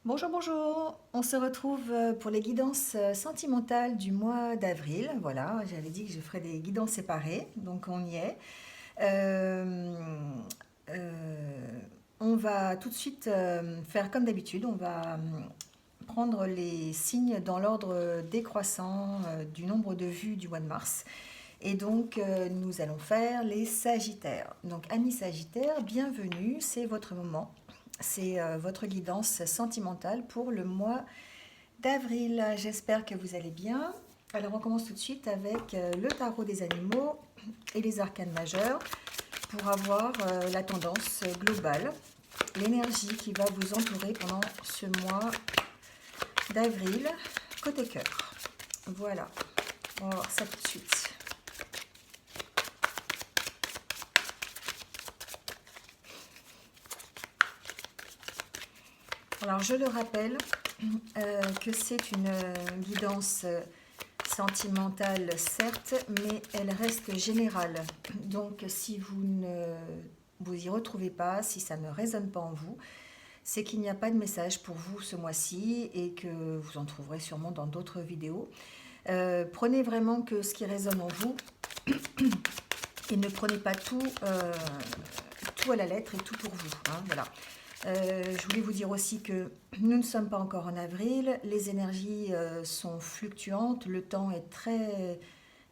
Bonjour, bonjour. On se retrouve pour les guidances sentimentales du mois d'avril. Voilà, j'avais dit que je ferais des guidances séparées, donc on y est. Euh, euh, on va tout de suite faire comme d'habitude. On va prendre les signes dans l'ordre décroissant du nombre de vues du mois de mars. Et donc, nous allons faire les Sagittaires. Donc, amis Sagittaires, bienvenue, c'est votre moment. C'est votre guidance sentimentale pour le mois d'avril. J'espère que vous allez bien. Alors, on commence tout de suite avec le tarot des animaux et les arcanes majeurs pour avoir la tendance globale, l'énergie qui va vous entourer pendant ce mois d'avril, côté cœur. Voilà, on va voir ça tout de suite. Alors, je le rappelle que c'est une guidance sentimentale, certes, mais elle reste générale. Donc, si vous ne vous y retrouvez pas, si ça ne résonne pas en vous, c'est qu'il n'y a pas de message pour vous ce mois-ci et que vous en trouverez sûrement dans d'autres vidéos. Prenez vraiment que ce qui résonne en vous et ne prenez pas tout à la lettre et tout pour vous. Hein, voilà. Je voulais vous dire aussi que nous ne sommes pas encore en avril, les énergies sont fluctuantes, le temps est très,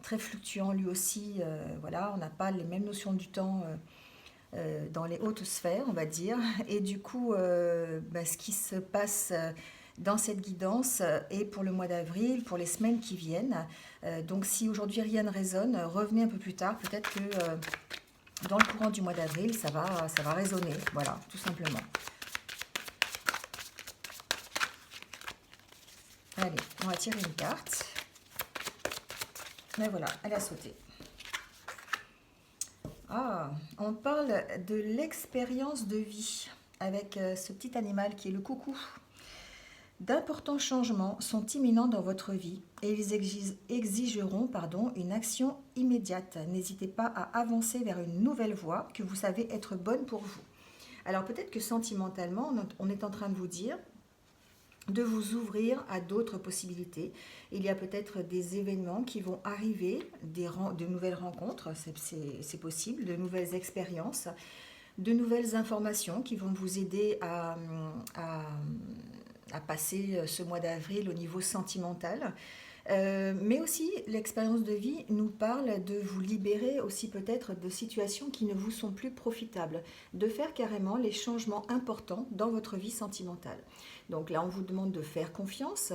très fluctuant lui aussi. Voilà, on n'a pas les mêmes notions du temps dans les hautes sphères, on va dire. Et du coup, ce qui se passe dans cette guidance est pour le mois d'avril, pour les semaines qui viennent. Donc si aujourd'hui rien ne résonne, revenez un peu plus tard, peut-être que dans le courant du mois d'avril, ça va résonner, voilà, tout simplement. Allez, on va tirer une carte. Et voilà, elle a sauté. Ah, on parle de l'expérience de vie avec ce petit animal qui est le coucou. D'importants changements sont imminents dans votre vie et ils exigeront une action immédiate. N'hésitez pas à avancer vers une nouvelle voie que vous savez être bonne pour vous. Alors peut-être que sentimentalement, on est en train de vous dire de vous ouvrir à d'autres possibilités. Il y a peut-être des événements qui vont arriver, de nouvelles rencontres, c'est possible, de nouvelles expériences, de nouvelles informations qui vont vous aider à passer ce mois d'avril au niveau sentimental. Mais aussi, l'expérience de vie nous parle de vous libérer aussi peut-être de situations qui ne vous sont plus profitables, de faire carrément les changements importants dans votre vie sentimentale. Donc là, on vous demande de faire confiance,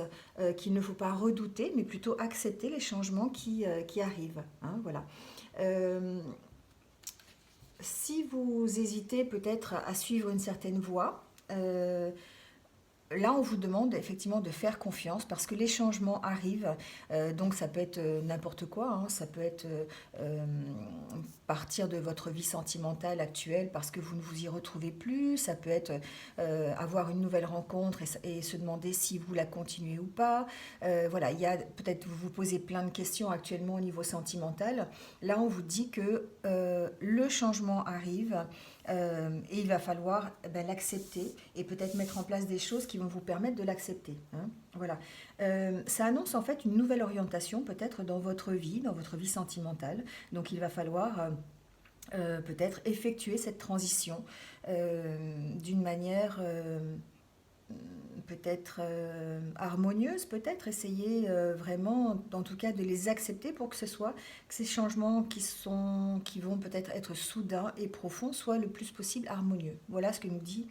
qu'il ne faut pas redouter, mais plutôt accepter les changements qui arrivent. Hein, voilà. Euh, Si vous hésitez peut-être à suivre une certaine voie, là, on vous demande effectivement de faire confiance parce que les changements arrivent. Donc, ça peut être n'importe quoi, hein. Ça peut être euh, partir de votre vie sentimentale actuelle parce que vous ne vous y retrouvez plus. Ça peut être avoir une nouvelle rencontre et se demander si vous la continuez ou pas. Voilà, il y a peut-être vous vous posez plein de questions actuellement au niveau sentimental. Là, on vous dit que le changement arrive. Et il va falloir l'accepter et peut-être mettre en place des choses qui vont vous permettre de l'accepter. Hein. Voilà. Ça annonce en fait une nouvelle orientation peut-être dans votre vie sentimentale. Donc il va falloir peut-être effectuer cette transition d'une manière peut-être harmonieuse, peut-être essayer vraiment, en tout cas, de les accepter pour que ce soit que ces changements qui vont peut-être être soudains et profonds soient le plus possible harmonieux. Voilà ce que nous dit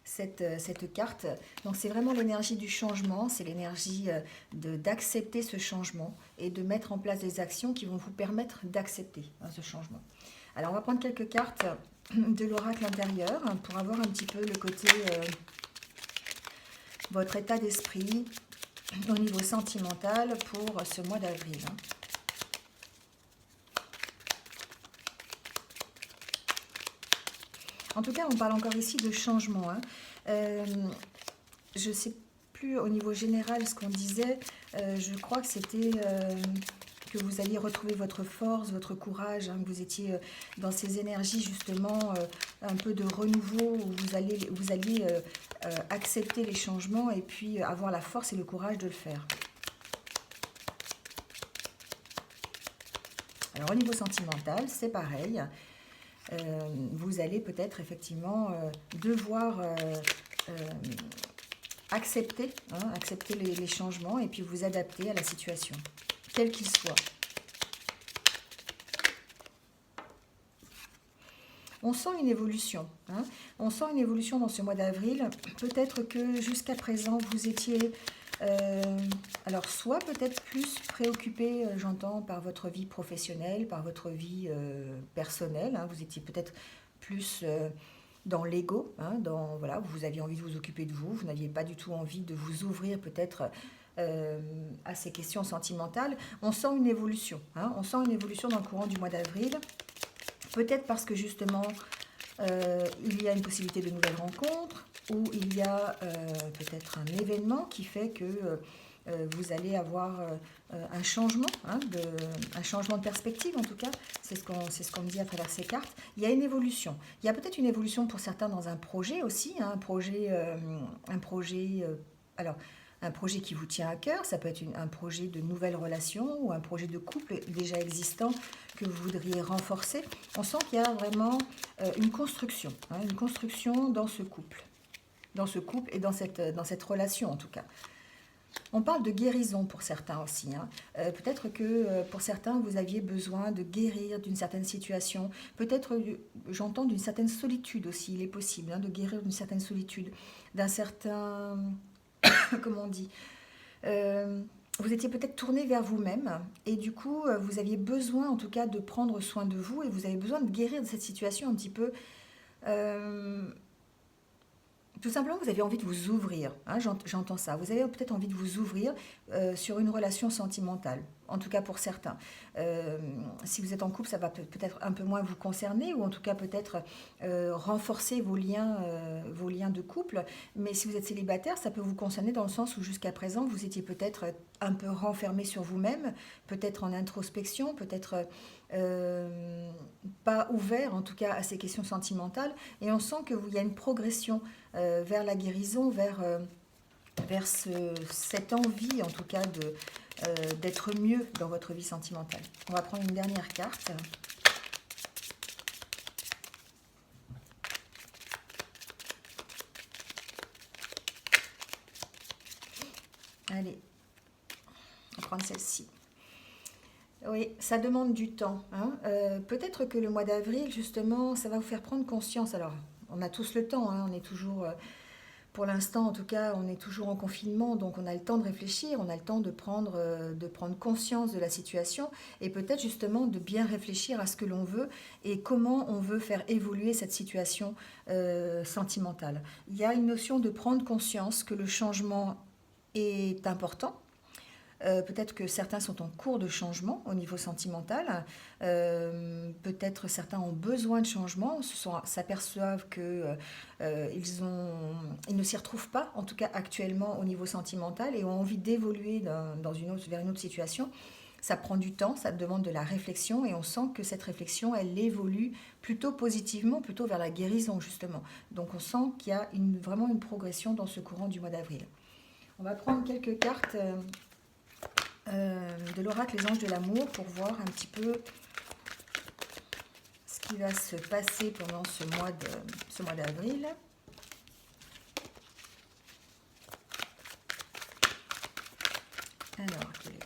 cette carte. Donc c'est vraiment l'énergie du changement, c'est l'énergie d'accepter ce changement et de mettre en place des actions qui vont vous permettre d'accepter ce changement. Alors on va prendre quelques cartes de l'oracle intérieur pour avoir un petit peu le côté votre état d'esprit au niveau sentimental pour ce mois d'avril. En tout cas, on parle encore ici de changement. Je ne sais plus au niveau général ce qu'on disait. Je crois que c'était que vous alliez retrouver votre force, votre courage, hein, que vous étiez dans ces énergies justement un peu de renouveau, où vous alliez accepter les changements et puis avoir la force et le courage de le faire. Alors au niveau sentimental, c'est pareil. Vous allez peut-être effectivement devoir accepter, hein, accepter les changements et puis vous adapter à la situation, quel qu'il soit. On sent une évolution, hein. On sent une évolution dans ce mois d'avril. Peut-être que jusqu'à présent, vous étiez, alors soit peut-être plus préoccupé, j'entends, par votre vie professionnelle, par votre vie personnelle, hein. Vous étiez peut-être plus dans l'ego, hein, voilà, vous aviez envie de vous occuper de vous, vous n'aviez pas du tout envie de vous ouvrir peut-être à ces questions sentimentales. On sent une évolution, hein, on sent une évolution dans le courant du mois d'avril. Peut-être parce que justement, il y a une possibilité de nouvelles rencontres, ou il y a peut-être un événement qui fait que vous allez avoir un changement, hein, un changement de perspective en tout cas, c'est ce qu'on me dit à travers ces cartes. Il y a une évolution. Il y a peut-être une évolution pour certains dans un projet aussi, hein, alors, un projet qui vous tient à cœur, ça peut être un projet de nouvelle relation ou un projet de couple déjà existant que vous voudriez renforcer. On sent qu'il y a vraiment une construction, hein, une construction dans ce couple et dans cette relation en tout cas. On parle de guérison pour certains aussi, hein. Peut-être que pour certains, vous aviez besoin de guérir d'une certaine situation. Peut-être, j'entends, d'une certaine solitude aussi. Il est possible, hein, de guérir d'une certaine solitude, d'un certain... comment on dit, vous étiez peut-être tourné vers vous-même et du coup, vous aviez besoin en tout cas de prendre soin de vous et vous avez besoin de guérir de cette situation un petit peu... tout simplement, vous avez envie de vous ouvrir, hein, j'entends ça. Vous avez peut-être envie de vous ouvrir sur une relation sentimentale, en tout cas pour certains. Si vous êtes en couple, ça va peut-être un peu moins vous concerner, ou en tout cas peut-être renforcer vos liens de couple. Mais si vous êtes célibataire, ça peut vous concerner dans le sens où jusqu'à présent, vous étiez peut-être un peu renfermé sur vous-même, peut-être en introspection, peut-être... pas ouvert en tout cas à ces questions sentimentales, et on sent qu'il y a une progression vers la guérison, vers cette envie en tout cas d'être mieux dans votre vie sentimentale. On va prendre une dernière carte. Allez, on va prendre celle-ci. Oui, ça demande du temps, hein. Peut-être que le mois d'avril, justement, ça va vous faire prendre conscience. Alors, on a tous le temps, hein, on est toujours, pour l'instant en tout cas, on est toujours en confinement, donc on a le temps de réfléchir, on a le temps de prendre conscience de la situation et peut-être justement de bien réfléchir à ce que l'on veut et comment on veut faire évoluer cette situation sentimentale. Il y a une notion de prendre conscience que le changement est important. Peut-être que certains sont en cours de changement au niveau sentimental. Peut-être certains ont besoin de changement, s'aperçoivent qu'ils ne s'y retrouvent pas, en tout cas actuellement au niveau sentimental, et ont envie d'évoluer vers une autre situation. Ça prend du temps, ça demande de la réflexion, et on sent que cette réflexion, elle évolue plutôt positivement, plutôt vers la guérison justement. Donc on sent qu'il y a vraiment une progression dans ce courant du mois d'avril. On va prendre quelques cartes de l'oracle Les Anges de l'amour pour voir un petit peu ce qui va se passer pendant ce mois d'avril. Alors, quel est...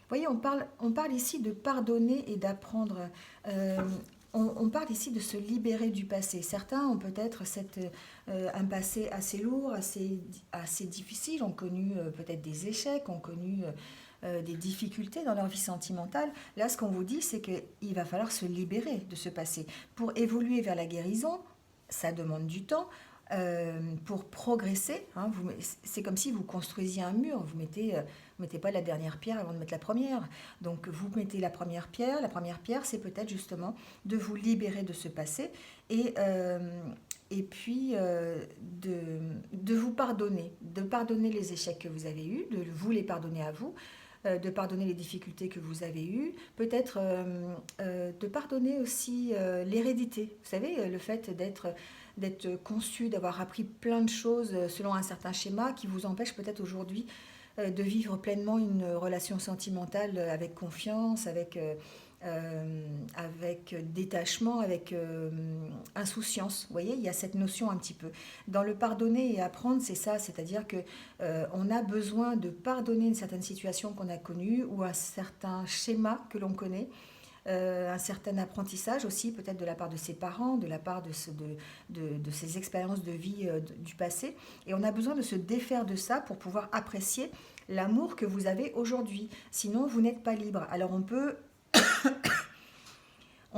Vous voyez, on parle ici de pardonner et d'apprendre. On parle ici de se libérer du passé. Certains ont peut-être un passé assez lourd, assez difficile, ont connu peut-être des échecs, ont connu des difficultés dans leur vie sentimentale. Là, ce qu'on vous dit, c'est qu'il va falloir se libérer de ce passé. Pour évoluer vers la guérison, ça demande du temps. pour progresser. Hein, c'est comme si vous construisiez un mur, vous mettez pas la dernière pierre avant de mettre la première. Donc vous mettez la première pierre c'est peut-être justement de vous libérer de ce passé et puis de vous pardonner, de pardonner les échecs que vous avez eus, de vous les pardonner à vous, de pardonner les difficultés que vous avez eues, peut-être de pardonner aussi l'hérédité. Vous savez, le fait d'être conçu, d'avoir appris plein de choses selon un certain schéma qui vous empêche peut-être aujourd'hui de vivre pleinement une relation sentimentale avec confiance, avec détachement, avec insouciance. Vous voyez, il y a cette notion un petit peu. Dans le pardonner et apprendre, c'est ça, c'est-à-dire que on a besoin de pardonner une certaine situation qu'on a connue ou un certain schéma que l'on connaît. Un certain apprentissage aussi, peut-être de la part de ses parents, de la part de ses expériences de vie du passé. Et on a besoin de se défaire de ça pour pouvoir apprécier l'amour que vous avez aujourd'hui. Sinon, vous n'êtes pas libre. Alors on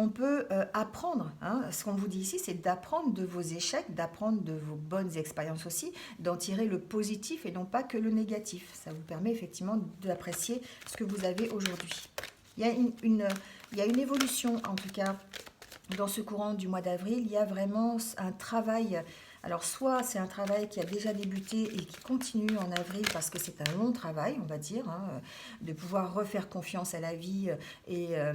peut apprendre, hein. Ce qu'on vous dit ici, c'est d'apprendre de vos échecs, d'apprendre de vos bonnes expériences aussi, d'en tirer le positif et non pas que le négatif. Ça vous permet effectivement d'apprécier ce que vous avez aujourd'hui. Il y a il y a une évolution, en tout cas, dans ce courant du mois d'avril. Il y a vraiment un travail. Alors, soit c'est un travail qui a déjà débuté et qui continue en avril parce que c'est un long travail, on va dire, hein, de pouvoir refaire confiance à la vie et à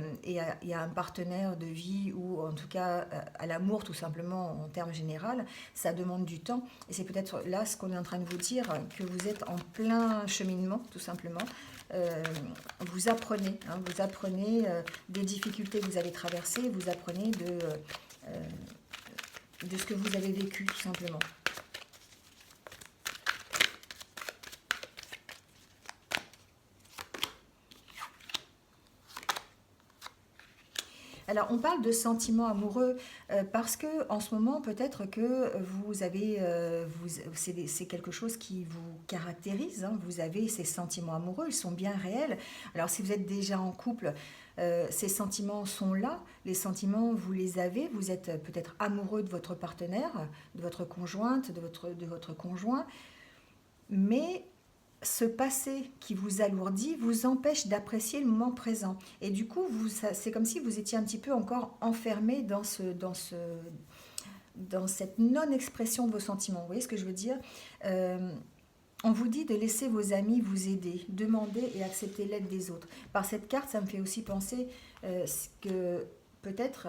un partenaire de vie ou en tout cas à l'amour tout simplement en termes généraux. Ça demande du temps et c'est peut-être là ce qu'on est en train de vous dire, que vous êtes en plein cheminement tout simplement. Vous apprenez, hein, vous apprenez des difficultés que vous avez traversées, vous apprenez de ce que vous avez vécu tout simplement. Alors, on parle de sentiments amoureux parce que en ce moment, peut-être que vous avez, c'est quelque chose qui vous caractérise. Hein, vous avez ces sentiments amoureux, ils sont bien réels. Alors, si vous êtes déjà en couple, ces sentiments sont là. Les sentiments, vous les avez. Vous êtes peut-être amoureux de votre partenaire, de votre conjointe, de votre conjoint, mais ce passé qui vous alourdit vous empêche d'apprécier le moment présent. Et du coup, c'est comme si vous étiez un petit peu encore enfermé dans cette non-expression de vos sentiments. Vous voyez ce que je veux dire? On vous dit de laisser vos amis vous aider, demander et accepter l'aide des autres. Par cette carte, ça me fait aussi penser que peut-être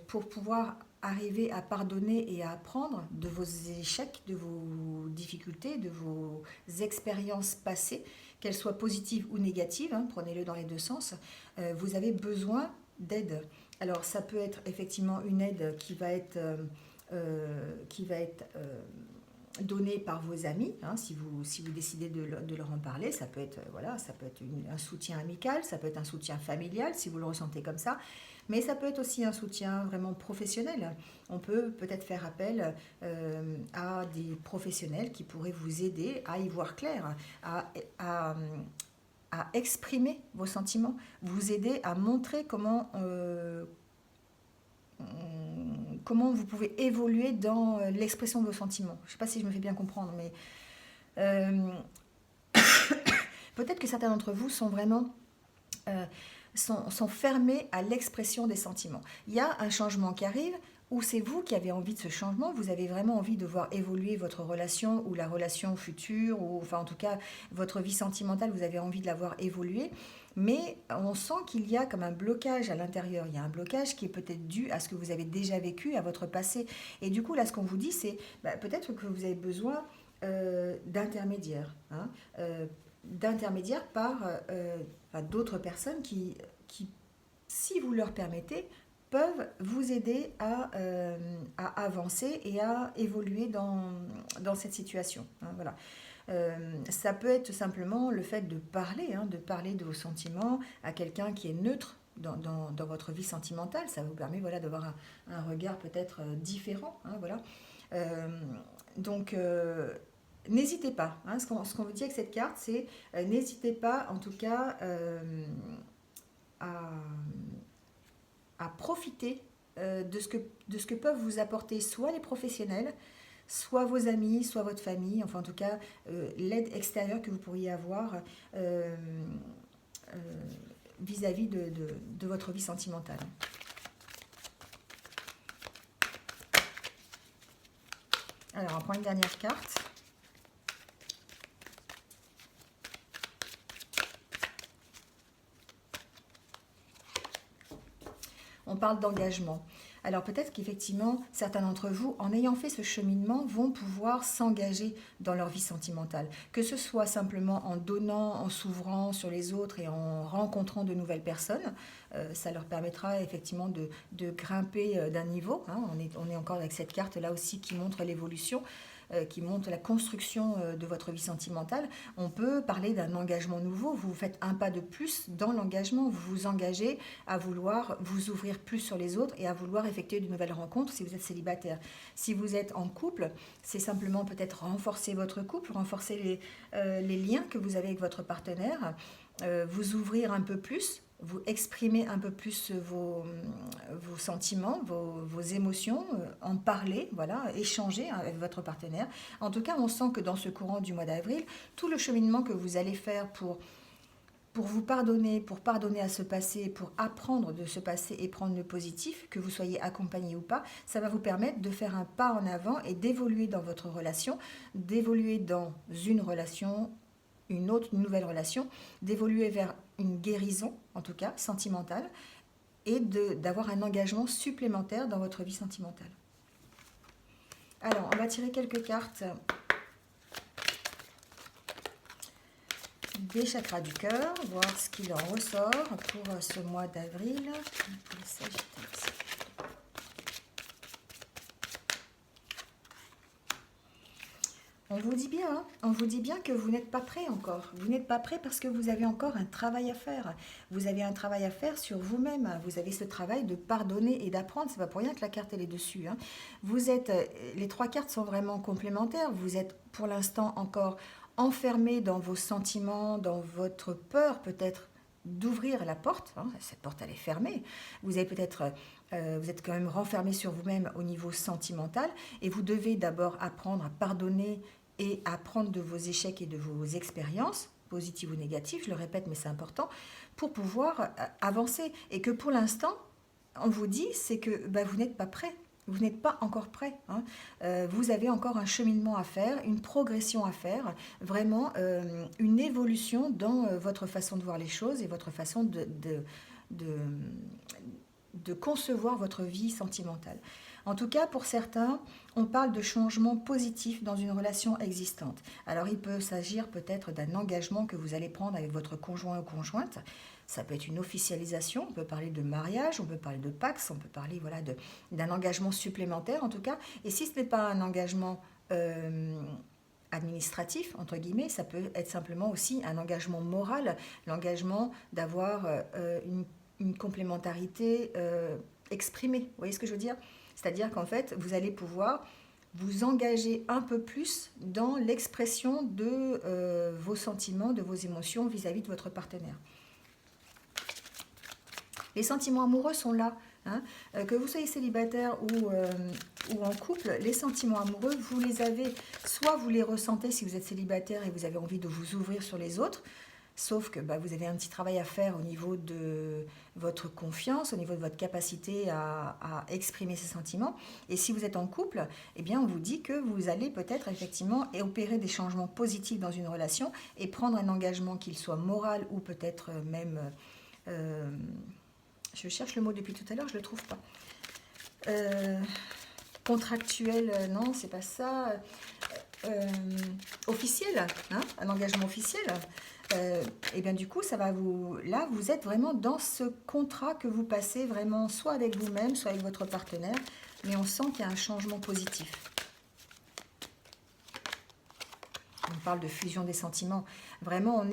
pour pouvoir arriver à pardonner et à apprendre de vos échecs, de vos difficultés, de vos expériences passées, qu'elles soient positives ou négatives, hein, prenez-le dans les deux sens, vous avez besoin d'aide. Alors ça peut être effectivement une aide qui va être donnée par vos amis, hein, si vous décidez de leur en parler, ça peut être, voilà, ça peut être un soutien amical, ça peut être un soutien familial si vous le ressentez comme ça, mais ça peut être aussi un soutien vraiment professionnel. On peut peut-être faire appel à des professionnels qui pourraient vous aider à y voir clair, à exprimer vos sentiments, vous aider à montrer comment vous pouvez évoluer dans l'expression de vos sentiments. Je ne sais pas si je me fais bien comprendre, mais euh, peut-être que certains d'entre vous sont vraiment sont fermés à l'expression des sentiments. Il y a un changement qui arrive où c'est vous qui avez envie de ce changement, vous avez vraiment envie de voir évoluer votre relation ou la relation future, ou enfin en tout cas votre vie sentimentale, vous avez envie de la voir évoluer, mais on sent qu'il y a comme un blocage à l'intérieur, il y a un blocage qui est peut-être dû à ce que vous avez déjà vécu, à votre passé, et du coup là ce qu'on vous dit c'est peut-être que vous avez besoin d'intermédiaires, hein, d'intermédiaires par d'autres personnes qui, si vous leur permettez, peuvent vous aider à avancer et à évoluer dans cette situation. Hein, voilà. Ça peut être simplement le fait de parler de vos sentiments à quelqu'un qui est neutre dans votre vie sentimentale. Ça vous permet voilà, d'avoir un regard peut-être différent. Hein, voilà. Euh, donc, n'hésitez pas. Hein, ce qu'on vous dit avec cette carte, c'est n'hésitez pas en tout cas à profiter de ce que peuvent vous apporter soit les professionnels, soit vos amis, soit votre famille, enfin en tout cas l'aide extérieure que vous pourriez avoir vis-à-vis de votre vie sentimentale. Alors, on prend une dernière carte. On parle d'engagement. Alors peut-être qu'effectivement, certains d'entre vous, en ayant fait ce cheminement, vont pouvoir s'engager dans leur vie sentimentale. Que ce soit simplement en donnant, en s'ouvrant sur les autres et en rencontrant de nouvelles personnes, ça leur permettra effectivement de grimper d'un niveau. Hein. On est encore avec cette carte là aussi qui montre l'évolution, qui montre la construction de votre vie sentimentale. On peut parler d'un engagement nouveau. Vous faites un pas de plus dans l'engagement. Vous vous engagez à vouloir vous ouvrir plus sur les autres et à vouloir effectuer de nouvelles rencontres si vous êtes célibataire. Si vous êtes en couple, c'est simplement peut-être renforcer votre couple, renforcer les liens que vous avez avec votre partenaire, vous ouvrir un peu plus, vous exprimer un peu plus vos sentiments, vos émotions, en parler, voilà, échanger avec votre partenaire. En tout cas, on sent que dans ce courant du mois d'avril, tout le cheminement que vous allez faire pour vous pardonner, pour pardonner à ce passé, pour apprendre de ce passé et prendre le positif, que vous soyez accompagné ou pas, ça va vous permettre de faire un pas en avant et d'évoluer dans votre relation, d'évoluer dans une relation, une nouvelle relation, d'évoluer vers une guérison, en tout cas sentimentale, et d'avoir un engagement supplémentaire dans votre vie sentimentale. Alors, on va tirer quelques cartes des chakras du cœur, voir ce qu'il en ressort pour ce mois d'avril. On vous dit bien que vous n'êtes pas prêt encore. Vous n'êtes pas prêt parce que vous avez encore un travail à faire. Vous avez un travail à faire sur vous-même. Vous avez ce travail de pardonner et d'apprendre. C'est pas pour rien que la carte elle est dessus. Hein. Les trois cartes sont vraiment complémentaires. Vous êtes pour l'instant encore enfermé dans vos sentiments, dans votre peur peut-être d'ouvrir la porte. Hein. Cette porte elle est fermée. Vous êtes quand même renfermé sur vous-même au niveau sentimental et vous devez d'abord apprendre à pardonner et apprendre de vos échecs et de vos expériences, positives ou négatives, je le répète, mais c'est important, pour pouvoir avancer. Et que pour l'instant, on vous dit, c'est que vous n'êtes pas prêt. Vous n'êtes pas encore prêt. Hein. Vous avez encore un cheminement à faire, une progression à faire, vraiment une évolution dans votre façon de voir les choses et votre façon de concevoir votre vie sentimentale. En tout cas, pour certains, on parle de changement positif dans une relation existante. Alors, il peut s'agir peut-être d'un engagement que vous allez prendre avec votre conjoint ou conjointe. Ça peut être une officialisation, on peut parler de mariage, on peut parler de pax, on peut parler voilà, d'un engagement supplémentaire en tout cas. Et si ce n'est pas un engagement administratif, entre guillemets, ça peut être simplement aussi un engagement moral, l'engagement d'avoir une complémentarité exprimée. Vous voyez ce que je veux dire ? C'est-à-dire qu'en fait, vous allez pouvoir vous engager un peu plus dans l'expression de vos sentiments, de vos émotions vis-à-vis de votre partenaire. Les sentiments amoureux sont là. Hein. Que vous soyez célibataire ou en couple, les sentiments amoureux, vous les avez, soit vous les ressentez si vous êtes célibataire et vous avez envie de vous ouvrir sur les autres, sauf que vous avez un petit travail à faire au niveau de votre confiance, au niveau de votre capacité à exprimer ces sentiments. Et si vous êtes en couple, eh bien on vous dit que vous allez peut-être effectivement opérer des changements positifs dans une relation et prendre un engagement, qu'il soit moral ou peut-être même... je cherche le mot depuis tout à l'heure, je ne le trouve pas. Contractuel, non, c'est pas ça. Officiel, hein, un engagement officiel. Et bien du coup, ça va là, vous êtes vraiment dans ce contrat que vous passez vraiment soit avec vous-même, soit avec votre partenaire, mais on sent qu'il y a un changement positif. On parle de fusion des sentiments. Vraiment,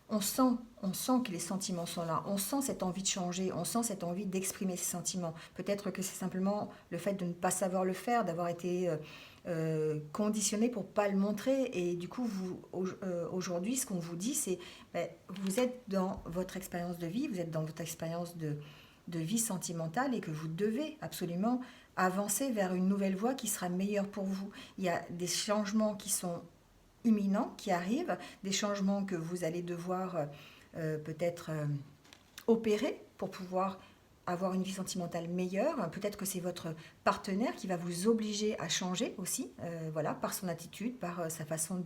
on sent que les sentiments sont là, on sent cette envie de changer, on sent cette envie d'exprimer ses sentiments. Peut-être que c'est simplement le fait de ne pas savoir le faire, d'avoir été conditionné pour ne pas le montrer. Et du coup, aujourd'hui, ce qu'on vous dit, c'est vous êtes dans votre expérience de vie, vous êtes dans votre expérience de vie sentimentale et que vous devez absolument avancer vers une nouvelle voie qui sera meilleure pour vous. Il y a des changements qui sont imminents, qui arrivent, des changements que vous allez devoir peut-être opérer pour pouvoir avoir une vie sentimentale meilleure. Peut-être que c'est votre partenaire qui va vous obliger à changer aussi, voilà, par son attitude, par sa façon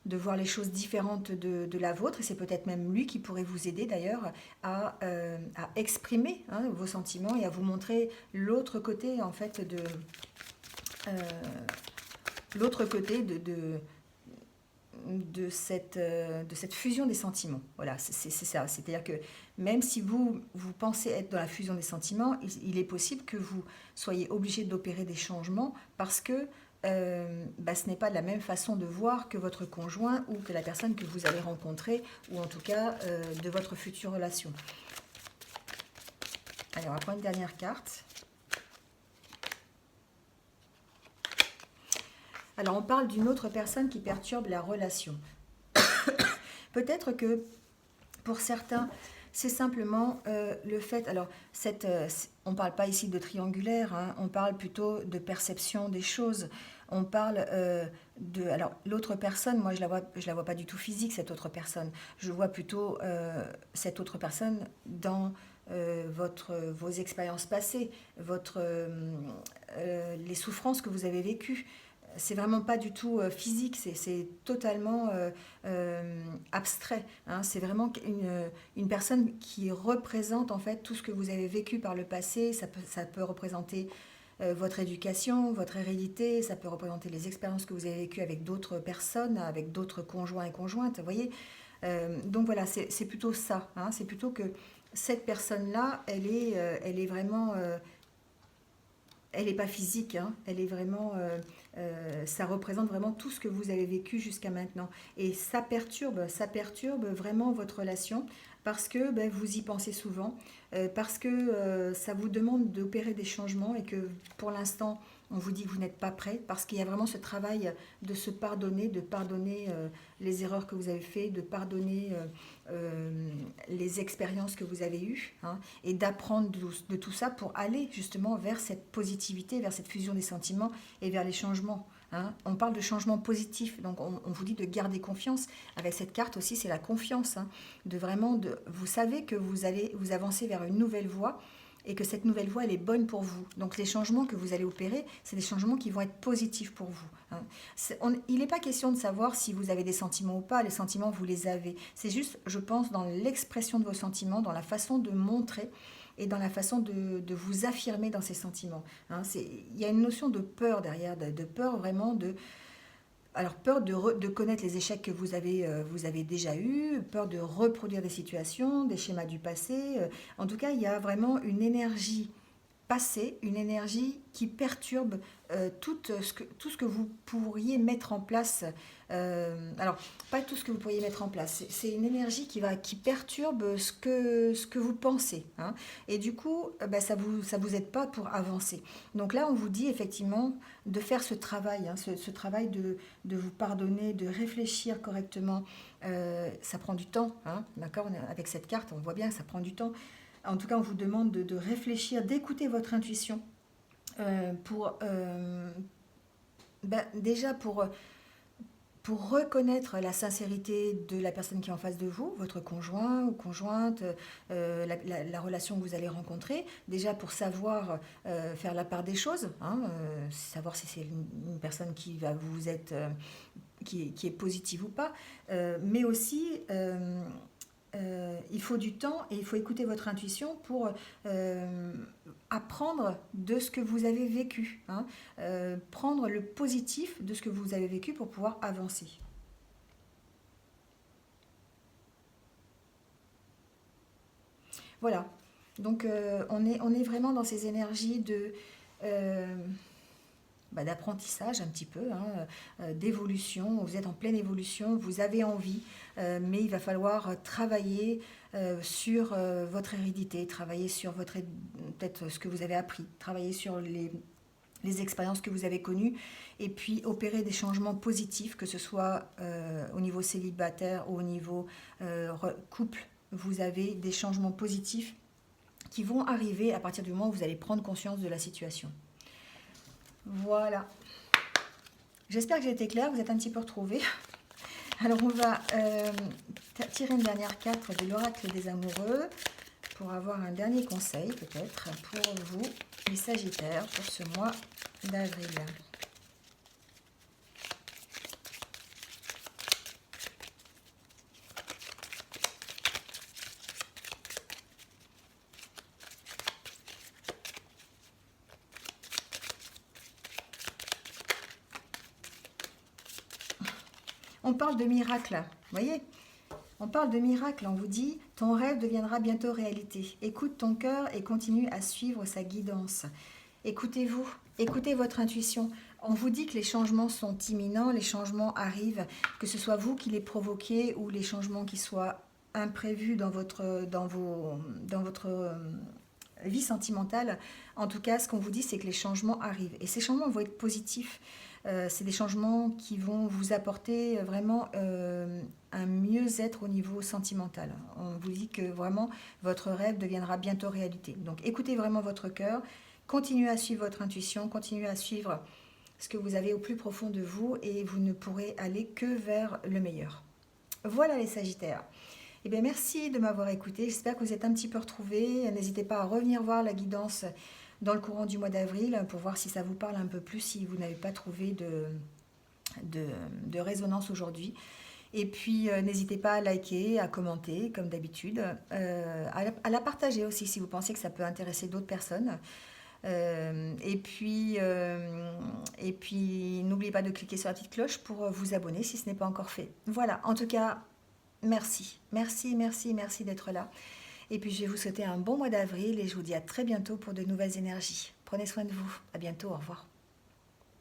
de voir les choses différentes de la vôtre. Et c'est peut-être même lui qui pourrait vous aider d'ailleurs à exprimer vos sentiments et à vous montrer l'autre côté en fait euh, l'autre côté de cette fusion des sentiments. Voilà, c'est ça. C'est-à-dire que même si vous pensez être dans la fusion des sentiments, il est possible que vous soyez obligé d'opérer des changements parce que ce n'est pas de la même façon de voir que votre conjoint ou que la personne que vous allez rencontrer, ou en tout cas de votre future relation. Allez, on va prendre une dernière carte. Alors, on parle d'une autre personne qui perturbe la relation. Peut-être que pour certains, c'est simplement le fait... Alors, on ne parle pas ici de triangulaire, on parle plutôt de perception des choses. On parle de... Alors, l'autre personne, moi, je la vois pas du tout physique, cette autre personne. Je vois plutôt cette autre personne dans vos expériences passées, les souffrances que vous avez vécues. C'est vraiment pas du tout physique, c'est totalement abstrait. C'est vraiment une personne qui représente en fait tout ce que vous avez vécu par le passé. Ça peut représenter votre éducation, votre hérédité, ça peut représenter les expériences que vous avez vécues avec d'autres personnes, avec d'autres conjoints et conjointes, vous voyez. Donc voilà, c'est plutôt ça. C'est plutôt que cette personne-là, elle est vraiment... elle n'est pas physique, elle est vraiment... ça représente vraiment tout ce que vous avez vécu jusqu'à maintenant. Et ça perturbe vraiment votre relation parce que vous y pensez souvent, parce que ça vous demande d'opérer des changements et que pour l'instant, on vous dit que vous n'êtes pas prêt, parce qu'il y a vraiment ce travail de se pardonner, de pardonner les erreurs que vous avez faites, de pardonner les expériences que vous avez eues, et d'apprendre de tout ça pour aller justement vers cette positivité, vers cette fusion des sentiments et vers les changements. On parle de changement positif, donc on vous dit de garder confiance. Avec cette carte aussi, c'est la confiance, vous savez que vous avancez vers une nouvelle voie et que cette nouvelle voie, elle est bonne pour vous. Donc les changements que vous allez opérer, c'est des changements qui vont être positifs pour vous. Il n'est pas question de savoir si vous avez des sentiments ou pas, les sentiments, vous les avez. C'est juste, je pense, dans l'expression de vos sentiments, dans la façon de montrer et dans la façon de vous affirmer dans ces sentiments. Il y a une notion de peur derrière, de peur vraiment de... Alors, peur de connaître les échecs que vous avez déjà eus, peur de reproduire des situations, des schémas du passé. En tout cas, il y a vraiment une énergie passée, une énergie qui perturbe tout ce que vous pourriez mettre en place. Alors, pas tout ce que vous pourriez mettre en place. C'est une énergie qui perturbe ce que vous pensez. Et du coup, ça vous aide pas pour avancer. Donc là, on vous dit effectivement de faire ce travail, ce travail de vous pardonner, de réfléchir correctement. Ça prend du temps, d'accord. Avec cette carte, on voit bien que ça prend du temps. En tout cas, on vous demande de réfléchir, d'écouter votre intuition déjà pour reconnaître la sincérité de la personne qui est en face de vous, votre conjoint ou conjointe, la relation que vous allez rencontrer, déjà pour savoir faire la part des choses, savoir si c'est une personne qui va vous être, qui est positive ou pas, mais aussi... il faut du temps et il faut écouter votre intuition pour apprendre de ce que vous avez vécu, prendre le positif de ce que vous avez vécu pour pouvoir avancer. Voilà, donc on est vraiment dans ces énergies d'apprentissage un petit peu, d'évolution. Vous êtes en pleine évolution, vous avez envie, mais il va falloir travailler sur votre hérédité, travailler sur peut-être ce que vous avez appris, travailler sur les expériences que vous avez connues, et puis opérer des changements positifs, que ce soit au niveau célibataire ou au niveau couple. Vous avez des changements positifs qui vont arriver à partir du moment où vous allez prendre conscience de la situation. Voilà. J'espère que j'ai été claire, vous êtes un petit peu retrouvés. Alors on va tirer une dernière carte de l'oracle des amoureux pour avoir un dernier conseil peut-être pour vous, les Sagittaires, pour ce mois d'avril. On parle de miracle, vous voyez? On parle de miracle, on vous dit, ton rêve deviendra bientôt réalité. Écoute ton cœur et continue à suivre sa guidance. Écoutez-vous, écoutez votre intuition. On vous dit que les changements sont imminents, les changements arrivent, que ce soit vous qui les provoquez ou les changements qui soient imprévus dans votre vie sentimentale. En tout cas, ce qu'on vous dit, c'est que les changements arrivent. Et ces changements vont être positifs. C'est des changements qui vont vous apporter vraiment un mieux-être au niveau sentimental. On vous dit que vraiment, votre rêve deviendra bientôt réalité. Donc, écoutez vraiment votre cœur. Continuez à suivre votre intuition. Continuez à suivre ce que vous avez au plus profond de vous et vous ne pourrez aller que vers le meilleur. Voilà les Sagittaires. Eh bien, merci de m'avoir écouté. J'espère que vous êtes un petit peu retrouvés. N'hésitez pas à revenir voir la guidance dans le courant du mois d'avril pour voir si ça vous parle un peu plus, si vous n'avez pas trouvé de résonance aujourd'hui. Et puis, n'hésitez pas à liker, à commenter, comme d'habitude, à la partager aussi si vous pensez que ça peut intéresser d'autres personnes. Et puis, n'oubliez pas de cliquer sur la petite cloche pour vous abonner si ce n'est pas encore fait. Voilà, en tout cas, merci, merci, merci, merci d'être là. Et puis, je vais vous souhaiter un bon mois d'avril et je vous dis à très bientôt pour de nouvelles énergies. Prenez soin de vous. À bientôt. Au revoir.